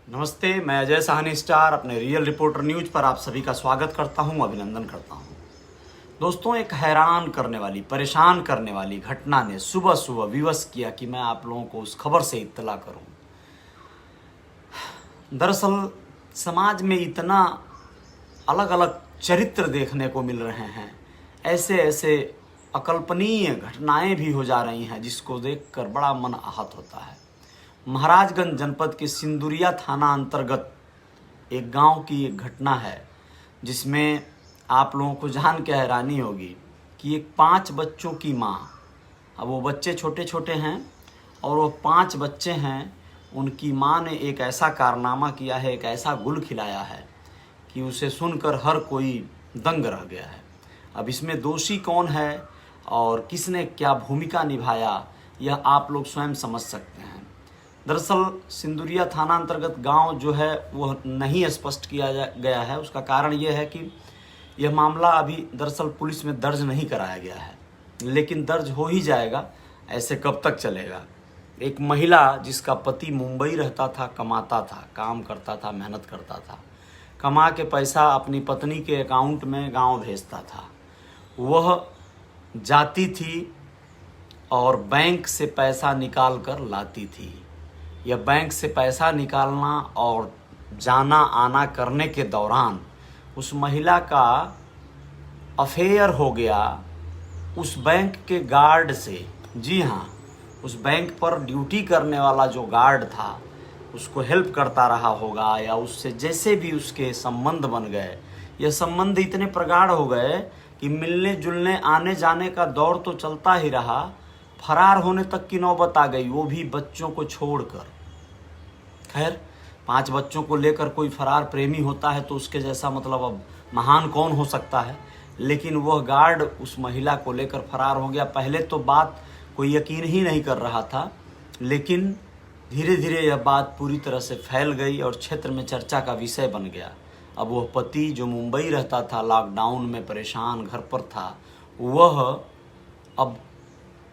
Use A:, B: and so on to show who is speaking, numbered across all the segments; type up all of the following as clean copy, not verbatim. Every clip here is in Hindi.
A: नमस्ते, मैं अजय साहनी स्टार अपने रियल रिपोर्टर न्यूज पर आप सभी का स्वागत करता हूं, अभिनंदन करता हूं। दोस्तों, एक हैरान करने वाली, परेशान करने वाली घटना ने सुबह सुबह विवश किया कि मैं आप लोगों को उस खबर से इत्तला करूं। दरअसल समाज में इतना अलग अलग चरित्र देखने को मिल रहे हैं, ऐसे ऐसे अकल्पनीय घटनाएं भी हो जा रही हैं जिसको देखकर बड़ा मन आहत होता है। महाराजगंज जनपद के सिंदुरिया थाना अंतर्गत एक गांव की एक घटना है जिसमें आप लोगों को जान के हैरानी होगी कि एक 5 बच्चों की माँ, अब वो बच्चे छोटे छोटे हैं और वो 5 बच्चे हैं, उनकी माँ ने एक ऐसा कारनामा किया है, एक ऐसा गुल खिलाया है कि उसे सुनकर हर कोई दंग रह गया है। अब इसमें दोषी कौन है और किसने क्या भूमिका निभाया, यह आप लोग स्वयं समझ सकते हैं। दरअसल सिंदुरिया थाना अंतर्गत गांव जो है वह नहीं स्पष्ट किया गया है। उसका कारण यह है कि यह मामला अभी दरअसल पुलिस में दर्ज नहीं कराया गया है, लेकिन दर्ज हो ही जाएगा, ऐसे कब तक चलेगा। एक महिला जिसका पति मुंबई रहता था, कमाता था, काम करता था, मेहनत करता था, कमा के पैसा अपनी पत्नी के अकाउंट में गांव भेजता था। वह जाती थी और बैंक से पैसा निकाल कर लाती थी। यह बैंक से पैसा निकालना और जाना आना करने के दौरान उस महिला का अफेयर हो गया उस बैंक के गार्ड से। जी हाँ, उस बैंक पर ड्यूटी करने वाला जो गार्ड था उसको हेल्प करता रहा होगा या उससे जैसे भी उसके संबंध बन गए। यह संबंध इतने प्रगाढ़ हो गए कि मिलने जुलने आने जाने का दौर तो चलता ही रहा, फरार होने तक की नौबत आ गई, वो भी बच्चों को छोड़कर। खैर, 5 बच्चों को लेकर कोई फरार प्रेमी होता है तो उसके जैसा मतलब अब महान कौन हो सकता है। लेकिन वह गार्ड उस महिला को लेकर फरार हो गया। पहले तो बात कोई यकीन ही नहीं कर रहा था, लेकिन धीरे धीरे यह बात पूरी तरह से फैल गई और क्षेत्र में चर्चा का विषय बन गया। अब वह पति जो मुंबई रहता था, लॉकडाउन में परेशान घर पर था, वह अब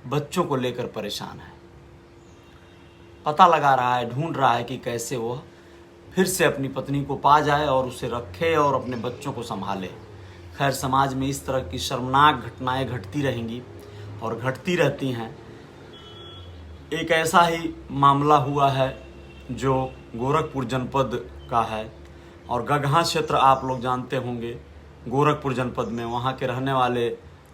A: बच्चों को लेकर परेशान है। पता लगा रहा है, ढूंढ रहा है कि कैसे वह फिर से अपनी पत्नी को पा जाए और उसे रखे और अपने बच्चों को संभाले। खैर, समाज में इस तरह की शर्मनाक घटनाएं घटती रहेंगी और घटती रहती हैं। एक ऐसा ही मामला हुआ है जो गोरखपुर जनपद का है और गगहा क्षेत्र आप लोग जानते होंगे। गोरखपुर जनपद में वहाँ के रहने वाले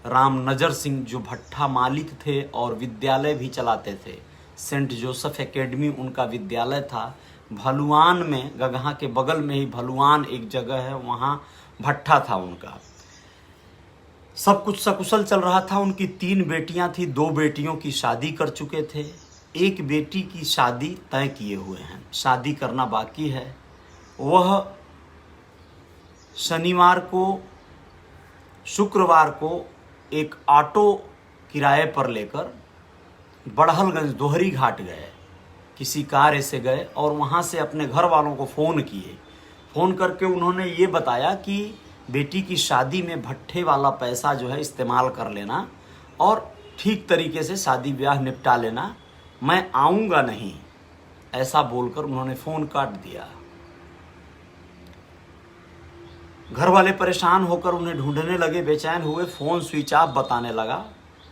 A: राम नजर सिंह जो भट्ठा मालिक थे और विद्यालय भी चलाते थे, सेंट जोसेफ एकेडमी उनका विद्यालय था। भलुआन में, गगहा के बगल में ही भलुआन एक जगह है, वहाँ भट्ठा था उनका। सब कुछ सकुशल चल रहा था। उनकी 3 बेटियां थी, 2 बेटियों की शादी कर चुके थे, एक बेटी की शादी तय किए हुए हैं, शादी करना बाकी है। वह शनिवार को, शुक्रवार को एक ऑटो किराए पर लेकर बड़हलगंज दोहरी घाट गए, किसी कार्य से गए और वहाँ से अपने घर वालों को फ़ोन किए। फ़ोन करके उन्होंने ये बताया कि बेटी की शादी में भट्ठे वाला पैसा जो है इस्तेमाल कर लेना और ठीक तरीके से शादी ब्याह निपटा लेना, मैं आऊँगा नहीं, ऐसा बोलकर उन्होंने फ़ोन काट दिया। घर वाले परेशान होकर उन्हें ढूंढने लगे, बेचैन हुए, फ़ोन स्विच ऑफ बताने लगा।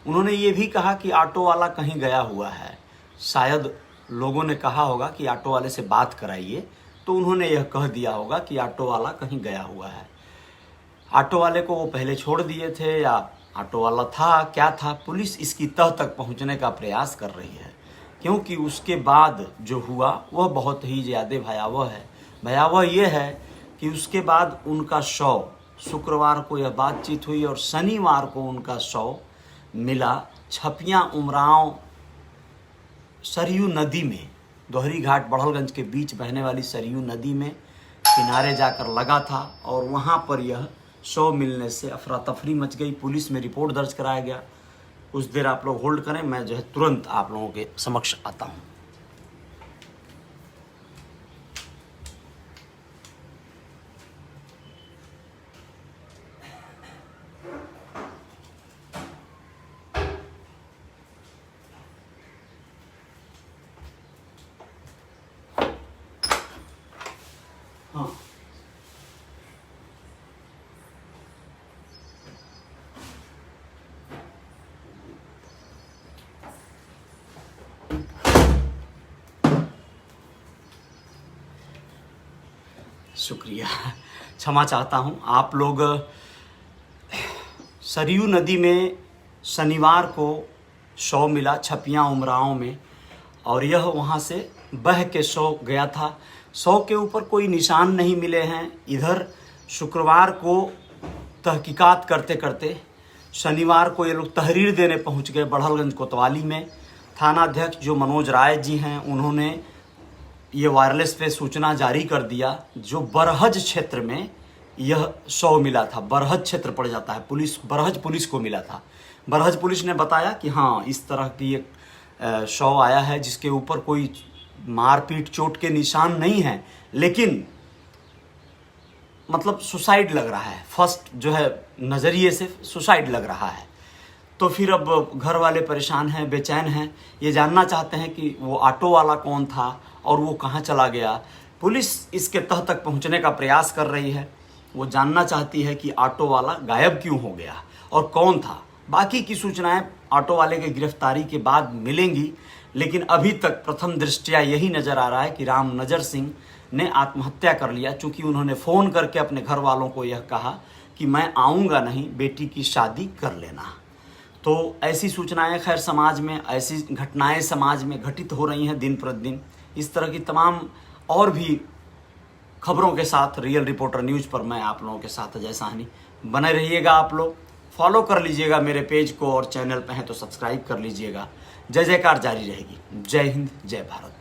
A: उन्होंने ये भी कहा कि ऑटो वाला कहीं गया हुआ है। शायद लोगों ने कहा होगा कि ऑटो वाले से बात कराइए, तो उन्होंने यह कह दिया होगा कि ऑटो वाला कहीं गया हुआ है। ऑटो वाले को वो पहले छोड़ दिए थे या ऑटो वाला था, क्या था, पुलिस इसकी तह तक पहुंचने का प्रयास कर रही है, क्योंकि उसके बाद जो हुआ वह बहुत ही ज़्यादा भयावह है। भयावह ये है कि उसके बाद उनका शव, शुक्रवार को यह बातचीत हुई और शनिवार को उनका शव मिला छपियाँ उमराव सरयू नदी में, दोहरी घाट बड़हलगंज के बीच बहने वाली सरयू नदी में किनारे जाकर लगा था और वहाँ पर यह शव मिलने से अफरा तफरी मच गई। पुलिस में रिपोर्ट दर्ज कराया गया। कुछ देर आप लोग होल्ड करें, मैं जो है तुरंत आप लोगों के समक्ष आता हूँ। हाँ, शुक्रिया, क्षमा चाहता हूँ। आप लोग सरयू नदी में शनिवार को शव मिला छपियाँ उमराव में, और यह वहाँ से बह के शव गया था। शव के ऊपर कोई निशान नहीं मिले हैं। इधर शुक्रवार को तहकीकात करते करते शनिवार को ये लोग तहरीर देने पहुँच गए बड़हलगंज कोतवाली में। थानाध्यक्ष जो मनोज राय जी हैं, उन्होंने ये वायरलेस पे सूचना जारी कर दिया। जो बरहज क्षेत्र में यह शव मिला था, बरहज क्षेत्र पड़ जाता है, बरहज पुलिस को मिला था। बरहज पुलिस ने बताया कि हाँ, इस तरह की एक शव आया है जिसके ऊपर कोई मारपीट चोट के निशान नहीं है, लेकिन मतलब सुसाइड लग रहा है। फर्स्ट जो है नज़रिए से सुसाइड लग रहा है। तो फिर अब घर वाले परेशान हैं, बेचैन हैं, ये जानना चाहते हैं कि वो ऑटो वाला कौन था और वो कहाँ चला गया। पुलिस इसके तह तक पहुँचने का प्रयास कर रही है। वो जानना चाहती है कि ऑटो वाला गायब क्यों हो गया और कौन था। बाकी की सूचनाएं ऑटो वाले के गिरफ्तारी के बाद मिलेंगी, लेकिन अभी तक प्रथम दृष्टया यही नज़र आ रहा है कि राम नजर सिंह ने आत्महत्या कर लिया, चूँकि उन्होंने फ़ोन करके अपने घर वालों को यह कहा कि मैं आऊँगा नहीं, बेटी की शादी कर लेना। तो ऐसी सूचनाएं खैर समाज में, ऐसी घटनाएं समाज में घटित हो रही हैं दिन प्रतिदिन। इस तरह की तमाम और भी खबरों के साथ रियल रिपोर्टर न्यूज़ पर मैं आप लोगों के साथ अजय साहनी। बने रहिएगा। आप लोग फॉलो कर लीजिएगा मेरे पेज को, और चैनल पे हैं तो सब्सक्राइब कर लीजिएगा। जय जयकार जारी रहेगी। जय हिंद, जय भारत।